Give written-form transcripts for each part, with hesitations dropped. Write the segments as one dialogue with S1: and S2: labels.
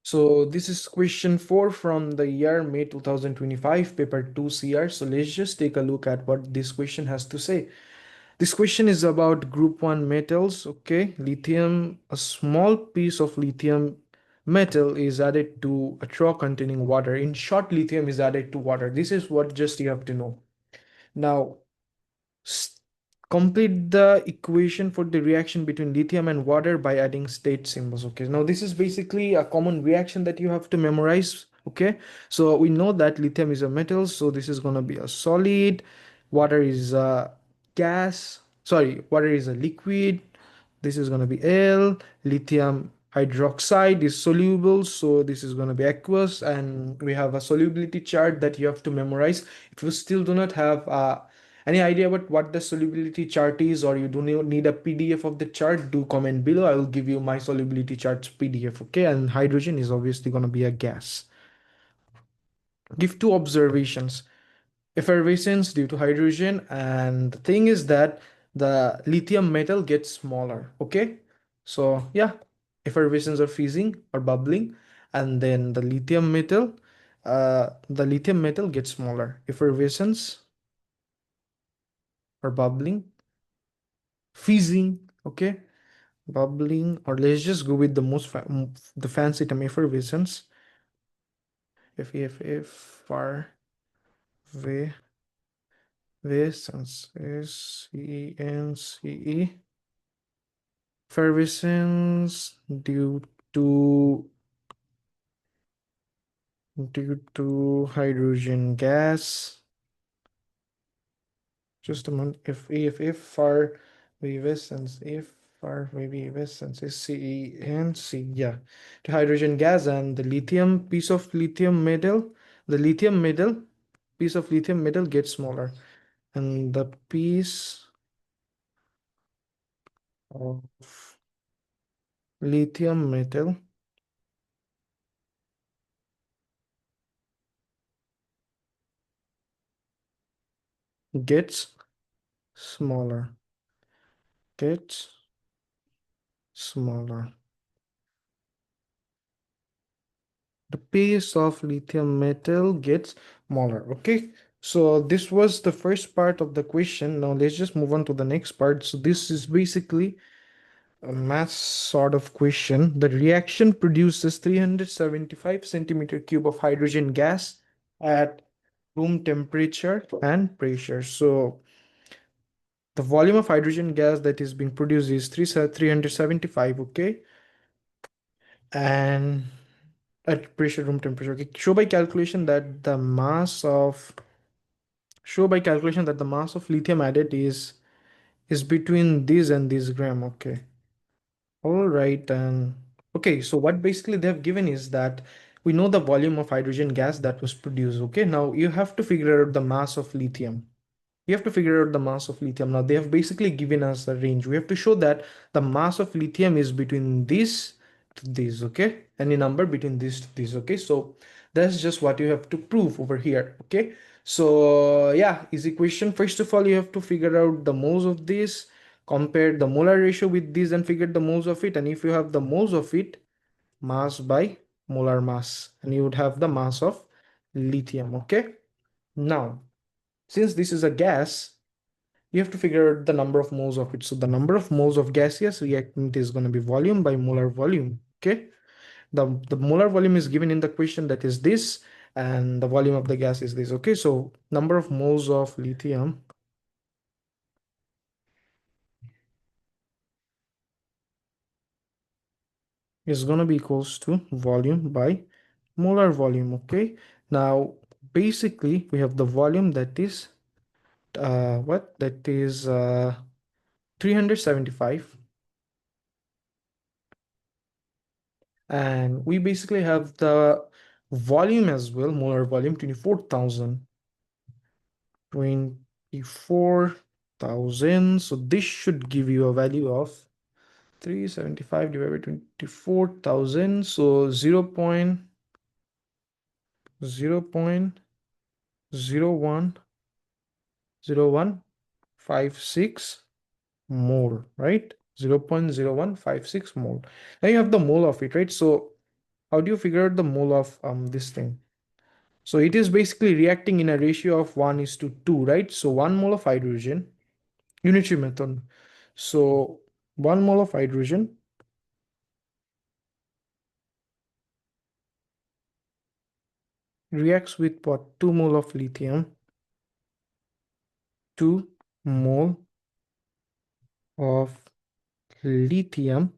S1: So this is question 4 from the year May 2025, paper 2 CR. So let's just take a look at what this question has to say. This question is about group 1 metals, okay? Lithium, a small piece of lithium metal is added to a straw containing water. In short, lithium is added to water. This is what just you have to know. Now, complete the equation for the reaction between lithium and water by adding state symbols. Okay, now this is basically a common reaction that you have to memorize. Okay, so we know that lithium is a metal, so this is going to be a solid, water is a gas, sorry, water is a liquid, this is going to be L, lithium hydroxide is soluble, so this is going to be aqueous, and we have a solubility chart that you have to memorize. If you still do not have any idea about what the solubility chart is, or you do need a PDF of the chart, do comment below. I will give you my solubility charts PDF. Okay, and hydrogen is obviously going to be a gas. Give two observations: effervescence due to hydrogen, and the thing is that the lithium metal gets smaller. Okay, so yeah, effervescence or fizzing or bubbling, and then the lithium metal gets smaller. Effervescence or bubbling, fizzing. Okay, bubbling, or let's just go with the the fancy term, effervescence. If far way Vescence is CENCE. Effervescence to due to hydrogen gas. Just a moment. If far effervescence, if far effervescence is CENC, yeah, to hydrogen gas, and the lithium piece of lithium metal, the lithium metal piece of lithium metal gets smaller, and the piece of lithium metal gets smaller, gets smaller. The piece of lithium metal gets smaller. Okay, so this was the first part of the question. Now let's just move on to the next part. So this is basically a math sort of question. The reaction produces 375 centimeter cube of hydrogen gas at room temperature and pressure. So the volume of hydrogen gas that is being produced is 375, okay? And at pressure room temperature. Okay. Show by calculation that the mass of lithium added is between this and this gram. Okay. All right. And okay, so what basically they have given is that we know the volume of hydrogen gas that was produced. Okay. Now you have to figure out the mass of lithium. You have to figure out the mass of lithium. Now they have basically given us a range. We have to show that the mass of lithium is between this to this, okay? Any number between this to this, okay? So that's just what you have to prove over here, okay? So yeah, easy question. First of all, you have to figure out the moles of this, compare the molar ratio with this and figure the moles of it. And if you have the moles of it, mass by molar mass, and you would have the mass of lithium, okay? Now, since this is a gas, you have to figure out the number of moles of it. So the number of moles of gaseous reactant is going to be volume by molar volume. Okay. The molar volume is given in the question, that is this, and the volume of the gas is this. Okay. So number of moles of lithium is going to be equals to volume by molar volume. Okay. Now, basically, we have the volume that is what? That is 375. And we basically have the volume as well, molar volume 24,000. So this should give you a value of 375 divided by 24,000. So 0.0156 mole, right? 0.0156 mole. Now you have the mole of it, right? So How do you figure out the mole of this thing? So it is basically reacting in a ratio of 1:2, right? So 1 mole of hydrogen, unitary method. So 1 mole of hydrogen reacts with what? 2 mole of lithium, 2 mole of lithium.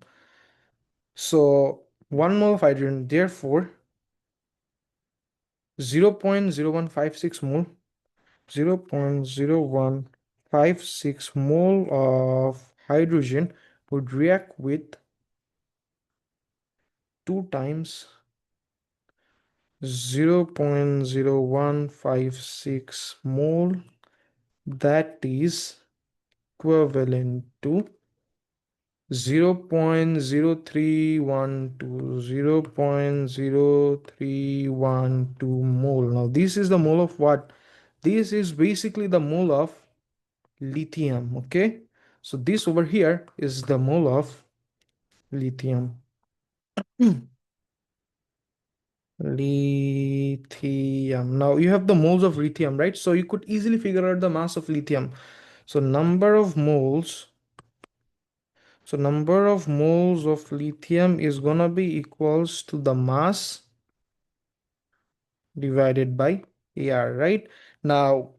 S1: So 1 mole of hydrogen, therefore 0.0156 mole, 0.0156 mole of hydrogen would react with 2 times 0.0156 mole, that is equivalent to 0.0312, 0.0312 mole. Now this is the mole of what? This is basically the mole of lithium. Okay, so this over here is the mole of lithium. Lithium. Now you have the moles of lithium, right? So you could easily figure out the mass of lithium. So number of moles. So number of moles of lithium is gonna be equals to the mass divided by AR, right? Now,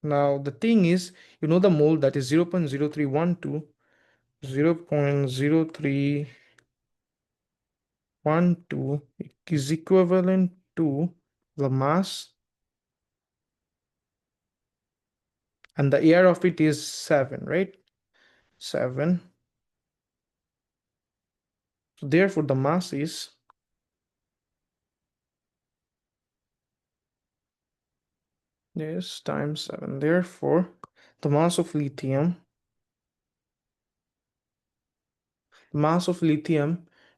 S1: now the thing is, you know the mole, that is 0.0312, 0.0312 is equivalent to the mass, and the AR of it is 7, right? 7. So therefore the mass is this times 7. Therefore the mass of lithium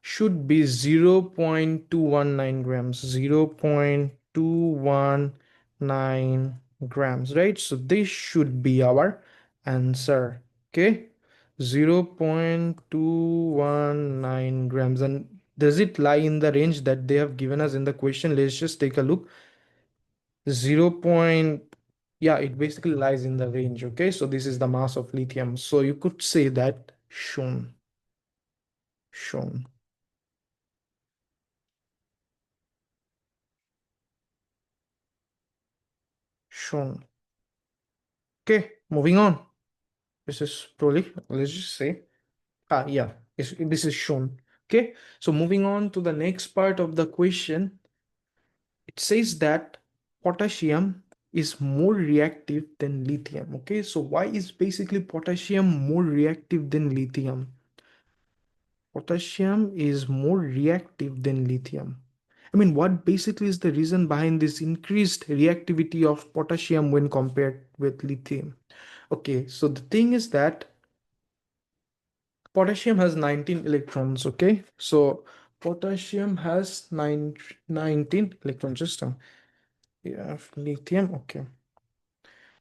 S1: should be 0.219 grams, 0.219 grams, right? So this should be our answer. Okay, 0.219 grams. And does it lie in the range that they have given us in the question? Let's just take a look. 0. Yeah, it basically lies in the range. Okay, so this is the mass of lithium, so you could say that shown. Shown. Okay, moving on. This is probably, let's just say, yeah, this is shown. Okay, so moving on to the next part of the question, it says that potassium is more reactive than lithium. Okay, so why is basically potassium more reactive than lithium? Potassium is more reactive than lithium. I mean, what basically is the reason behind this increased reactivity of potassium when compared with lithium? Okay, so the thing is that potassium has 19 electrons. Okay, so potassium has 19 electrons. Just yeah, lithium. Okay,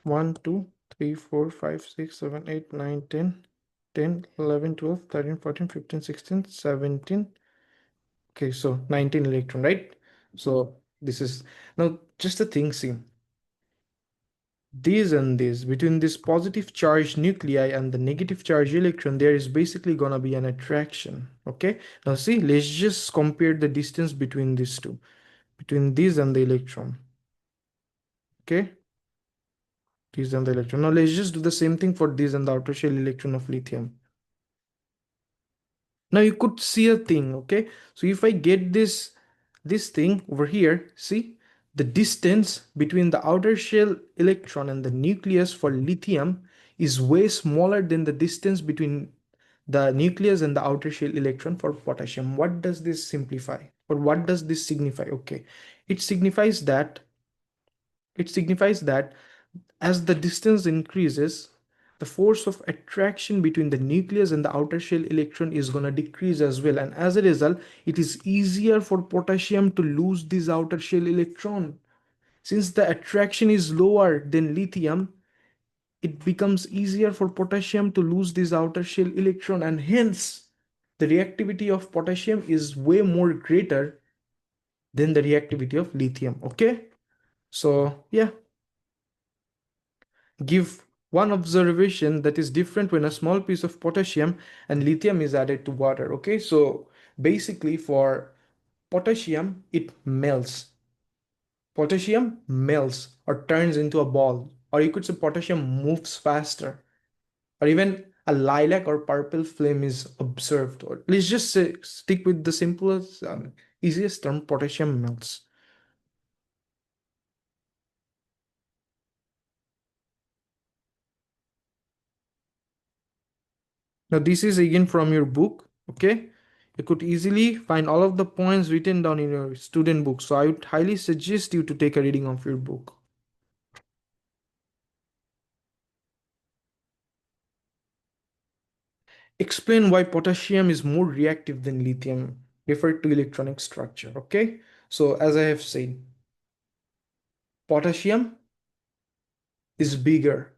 S1: 1 2 3 4 5 6 7 8 9 10 10 11 12 13 14 15 16 17. Okay, so 19 electron, right? So this is now just a thing. See, these and this, between this positive charge nuclei and the negative charge electron, there is basically gonna be an attraction. Okay, now see, let's just compare the distance between these two, between these and the electron. Okay, these and the electron. Now let's just do the same thing for this and the outer shell electron of lithium. Now you could see a thing. Okay, so if I get this thing over here, see, the distance between the outer shell electron and the nucleus for lithium is way smaller than the distance between the nucleus and the outer shell electron for potassium. What does this simplify, or what does this signify? Okay, it signifies that it signifies that as the distance increases, the force of attraction between the nucleus and the outer shell electron is going to decrease as well. And as a result, it is easier for potassium to lose this outer shell electron. Since the attraction is lower than lithium, it becomes easier for potassium to lose this outer shell electron, and hence the reactivity of potassium is way more greater than the reactivity of lithium. Okay, so yeah, give one observation that is different when a small piece of potassium and lithium is added to water. Okay, so basically for potassium, it melts. Potassium melts or turns into a ball, or you could say potassium moves faster, or even a lilac or purple flame is observed. Or let's just say, stick with the simplest, easiest term, potassium melts. Now, this is again from your book, okay? You could easily find all of the points written down in your student book. So I would highly suggest you to take a reading of your book. Explain why potassium is more reactive than lithium, referred to electronic structure, okay? So as I have said, potassium is bigger.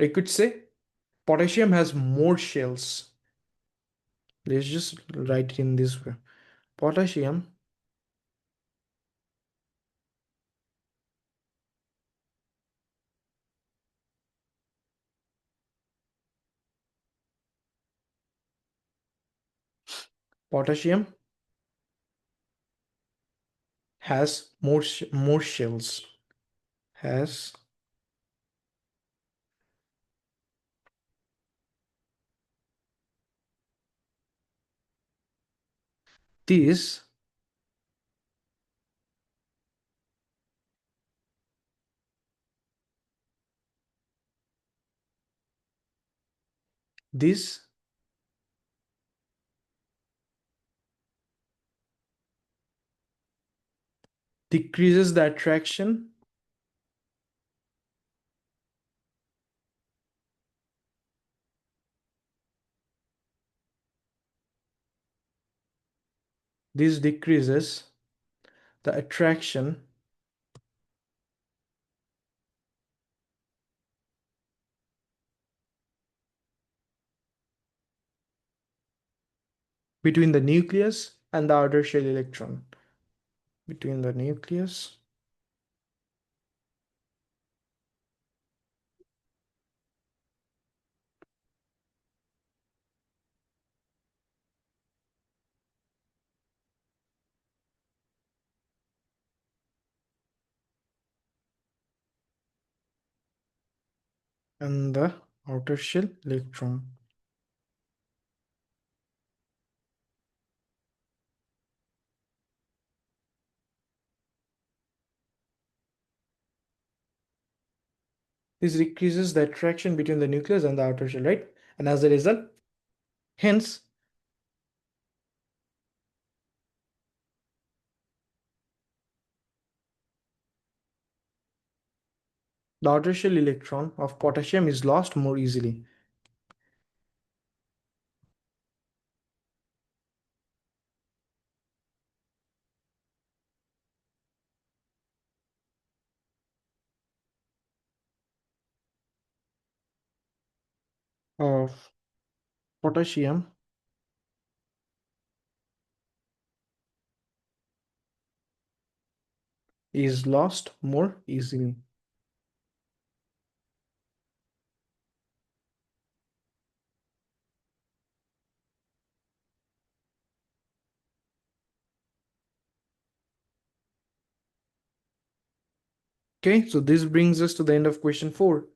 S1: I could say potassium has more shells. Let's just write it in this way. Potassium potassium has more shells. Has this this decreases the attraction this decreases the attraction between the nucleus and the outer shell electron. Between the nucleus and the outer shell electron. This decreases the attraction between the nucleus and the outer shell, right? And as a result, hence, the outer shell electron of potassium is lost more easily. Of potassium is lost more easily. Okay, so this brings us to the end of question 4.